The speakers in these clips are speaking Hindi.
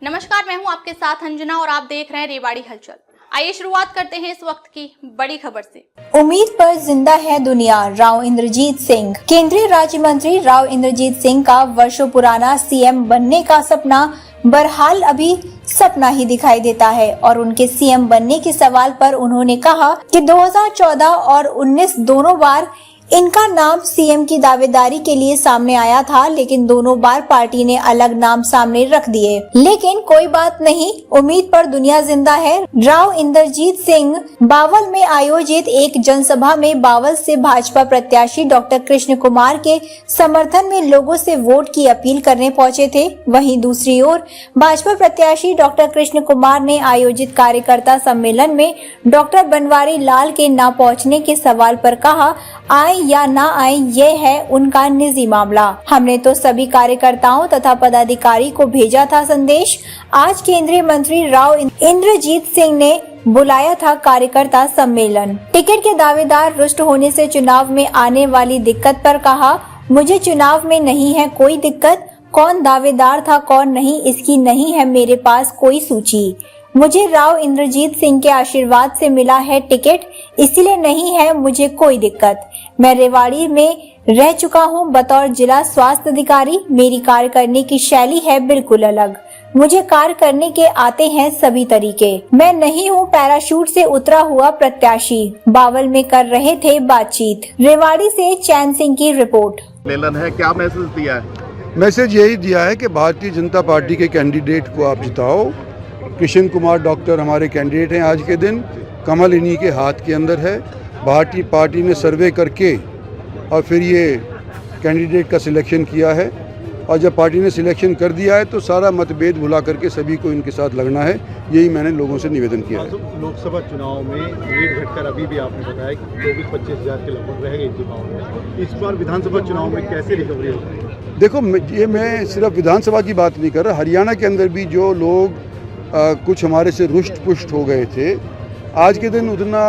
नमस्कार, मैं हूं आपके साथ अंजना और आप देख रहे हैं रेवाड़ी हलचल। आइए शुरुआत करते हैं इस वक्त की बड़ी खबर से। उम्मीद पर जिंदा है दुनिया, राव इंद्रजीत सिंह। केंद्रीय राज्य मंत्री राव इंद्रजीत सिंह का वर्षों पुराना सीएम बनने का सपना बहरहाल अभी सपना ही दिखाई देता है और उनके सीएम बनने के सवाल पर उन्होंने कहा कि 2014 और 19 दोनों बार इनका नाम सीएम की दावेदारी के लिए सामने आया था, लेकिन दोनों बार पार्टी ने अलग नाम सामने रख दिए। लेकिन कोई बात नहीं, उम्मीद पर दुनिया जिंदा है। राव इंद्रजीत सिंह बावल में आयोजित एक जनसभा में बावल से भाजपा प्रत्याशी डॉक्टर कृष्ण कुमार के समर्थन में लोगों से वोट की अपील करने पहुंचे थे। वहीं दूसरी ओर भाजपा प्रत्याशी डॉक्टर कृष्ण कुमार ने आयोजित कार्यकर्ता सम्मेलन में डॉक्टर बनवारी लाल के न पहुंचने के सवाल पर कहा, आए या ना आए ये है उनका निजी मामला। हमने तो सभी कार्यकर्ताओं तथा पदाधिकारी को भेजा था संदेश। आज केंद्रीय मंत्री राव इंद्रजीत सिंह ने बुलाया था कार्यकर्ता सम्मेलन। टिकट के दावेदार रुष्ट होने से चुनाव में आने वाली दिक्कत पर कहा, मुझे चुनाव में नहीं है कोई दिक्कत, कौन दावेदार था कौन नहीं इसकी नहीं है मेरे पास कोई सूची। मुझे राव इंद्रजीत सिंह के आशीर्वाद से मिला है टिकट, इसलिए नहीं है मुझे कोई दिक्कत। मैं रेवाड़ी में रह चुका हूं बतौर जिला स्वास्थ्य अधिकारी। मेरी कार्य करने की शैली है बिल्कुल अलग। मुझे कार्य करने के आते हैं सभी तरीके। मैं नहीं हूं पैराशूट से उतरा हुआ प्रत्याशी। बावल में कर रहे थे बातचीत। रेवाड़ी से चैन सिंह की रिपोर्ट। सम्मेलन है, क्या मैसेज दिया है? मैसेज यही दिया है कि भारतीय जनता पार्टी के कैंडिडेट को आप जिताओ। कृष्ण कुमार डॉक्टर हमारे कैंडिडेट हैं आज के दिन। कमल इन्हीं के हाथ के अंदर है। भारतीय पार्टी ने सर्वे करके और फिर ये कैंडिडेट का सिलेक्शन किया है और जब पार्टी ने सिलेक्शन कर दिया है तो सारा मतभेद भुला करके सभी को इनके साथ लगना है। यही मैंने लोगों से निवेदन किया है। लोकसभा चुनाव में लीड घटकर अभी भी आपने बताया कि 24-25 हज़ार के लगभग रह गई चुनाव में। इस बार विधानसभा चुनाव में कैसे रिकवरी होगी? देखो, ये मैं सिर्फ विधानसभा की बात नहीं कर रहा, हरियाणा के अंदर भी जो लोग कुछ हमारे से रुष्ट पुष्ट हो गए थे, आज के दिन उतना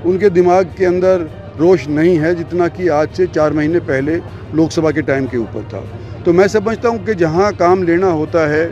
उनके दिमाग के अंदर रोष नहीं है जितना कि आज से 4 महीने पहले लोकसभा के टाइम के ऊपर था। तो मैं समझता हूं कि जहां काम लेना होता है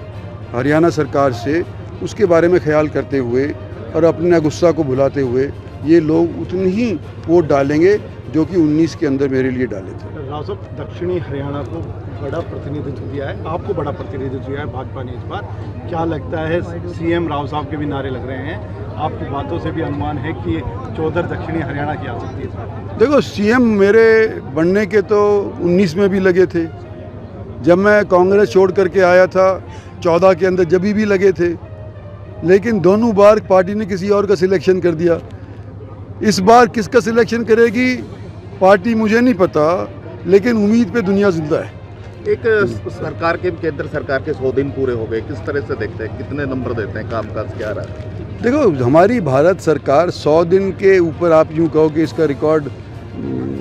हरियाणा सरकार से, उसके बारे में ख्याल करते हुए और अपने गुस्सा को भुलाते हुए ये लोग उतनी ही वोट डालेंगे जो कि 19 के अंदर मेरे लिए डाले थे। राव साहब, दक्षिणी हरियाणा को बड़ा प्रतिनिधित्व दिया है, आपको बड़ा प्रतिनिधित्व दिया है भाजपा ने इस बार। क्या लगता है, सीएम राव साहब के भी नारे लग रहे हैं, आपकी बातों से भी अनुमान है कि चौधर दक्षिणी हरियाणा की आ सकती है? देखो, सीएम मेरे बनने के तो 19 में भी लगे थे, जब मैं कांग्रेस छोड़ करके आया था 14 के अंदर जब भी लगे थे, लेकिन दोनों बार पार्टी ने किसी और का सिलेक्शन कर दिया। इस बार किसका सिलेक्शन करेगी पार्टी मुझे नहीं पता, लेकिन उम्मीद पे दुनिया जिंदा है। एक सरकार के, केंद्र सरकार के 100 दिन पूरे हो गए, किस तरह से देखते हैं, कितने नंबर देते हैं, कामकाज क्या रहा है? देखो, हमारी भारत सरकार 100 दिन के ऊपर आप यूँ कहो कि इसका रिकॉर्ड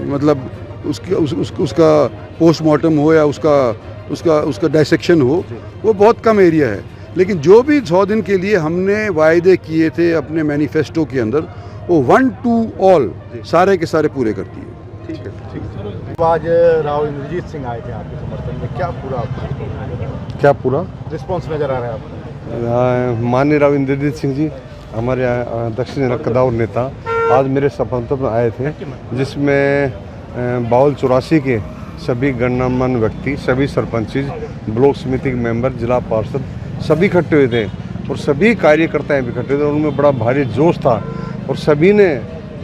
मतलब उसका पोस्टमार्टम हो या उसका डायसेक्शन हो, वो बहुत कम एरिया है। लेकिन जो भी 100 दिन के लिए हमने वायदे किए थे अपने मैनिफेस्टो के अंदर, वो 1 to all सारे के सारे पूरे करती है। ठीक है। आज राव इंद्रजीत सिंह आए थे आपके समर्थन में, क्या पूरा आपको क्या पूरा रिस्पॉन्स नजर आ रहा है आपको? माननीय राव इंद्रजीत सिंह जी हमारे दक्षिण कदावर नेता आज मेरे समर्थन में आए थे, जिसमें बावल 84 के सभी गणमान्य व्यक्ति, सभी सरपंच, ब्लॉक समिति के मेंबर, जिला पार्षद सभी इकट्ठे हुए थे और सभी कार्यकर्ता भी इकट्ठे थे। उनमें बड़ा भारी जोश था और सभी ने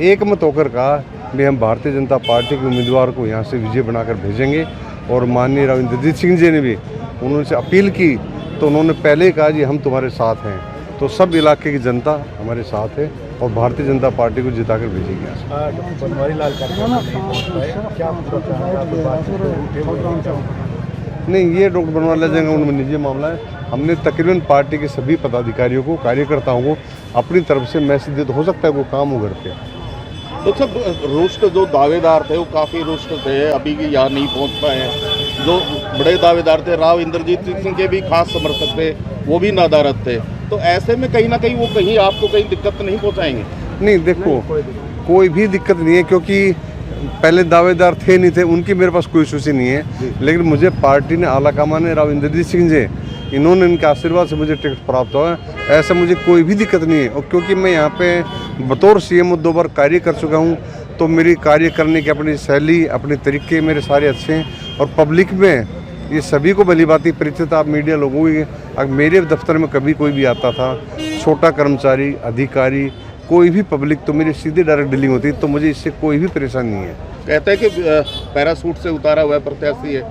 एक मत होकर कहा भी हम भारतीय जनता पार्टी के उम्मीदवार को यहाँ से विजय बनाकर भेजेंगे। और माननीय राव इंद्रजीत सिंह जी ने भी उन्होंने अपील की तो उन्होंने पहले ही कहा जी हम तुम्हारे साथ हैं। तो सब इलाके की जनता हमारे साथ है और भारतीय जनता पार्टी को जिताकर भेजेगी। बनवारी लाल नहीं, ये डॉक्टर बनवारी लाल जाएंगे उनमें निजी मामला है। हमने तकरीबन पार्टी के सभी पदाधिकारियों को, कार्यकर्ताओं को अपनी तरफ से मैसेज दिया, तो हो सकता है वो काम हो घर पे। तो सब रुष्ट जो दावेदार थे वो काफ़ी रुष्ट थे, अभी भी यहाँ नहीं पहुँच पाए हैं। जो बड़े दावेदार थे, राव इंद्रजीत सिंह के भी खास समर्थक थे, वो भी नादारत थे। तो ऐसे में कहीं ना कहीं वो कहीं आपको कहीं दिक्कत नहीं पहुँचाएंगे? नहीं, देखो कोई भी दिक्कत नहीं है, क्योंकि पहले दावेदार थे नहीं थे, उनकी मेरे पास कोई सूची नहीं है। लेकिन मुझे पार्टी ने, आला कमान ने राव इंद्रजीत सिंह जी इन्होंने, इनके आशीर्वाद से मुझे टिकट प्राप्त हुआ है। ऐसा मुझे कोई भी दिक्कत नहीं है। और क्योंकि मैं यहाँ पे बतौर CM 2 बार कार्य कर चुका हूँ, तो मेरी कार्य करने की अपनी शैली, अपने तरीके मेरे सारे अच्छे हैं। और पब्लिक में ये सभी को भली बात परिचित, आप मीडिया लोगों की, अगर मेरे दफ्तर में कभी कोई भी आता था, छोटा कर्मचारी, अधिकारी, कोई भी पब्लिक, तो मेरी सीधे डायरेक्ट डीलिंग होती, तो मुझे इससे कोई भी परेशानी नहीं है। कहते हैं कि पैरासूट से उतारा हुआ प्रत्याशी है,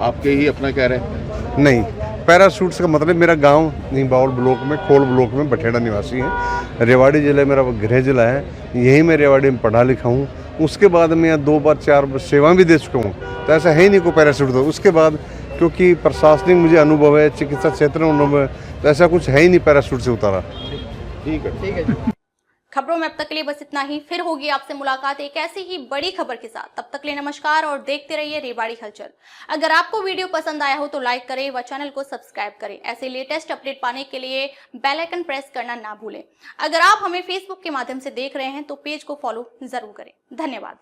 आपके ही अपना कह रहे हैं? नहीं, पैराशूट का मतलब मेरा गांव निबाउल ब्लॉक में, खोल ब्लॉक में बठेड़ा निवासी है। रेवाड़ी जिला मेरा गृह जिला है, यहीं मैं रेवाड़ी में पढ़ा लिखा हूँ। उसके बाद मैं यहाँ 2 बार 4 बार सेवा भी दे चुका हूँ, तो ऐसा है ही नहीं कोई पैराशूट। तो उसके बाद क्योंकि प्रशासनिक मुझे अनुभव है, चिकित्सा क्षेत्र में अनुभव है, तो ऐसा कुछ है ही नहीं पैराशूट से उतारा। ठीक है। खबरों में अब तक के लिए बस इतना ही। फिर होगी आपसे मुलाकात एक ऐसी ही बड़ी खबर के साथ। तब तक के लिए नमस्कार और देखते रहिए रेवाड़ी हलचल। अगर आपको वीडियो पसंद आया हो तो लाइक करें व चैनल को सब्सक्राइब करें। ऐसे लेटेस्ट अपडेट पाने के लिए बेल आइकन प्रेस करना ना भूलें। अगर आप हमें फेसबुक के माध्यम से देख रहे हैं तो पेज को फॉलो जरूर करें। धन्यवाद।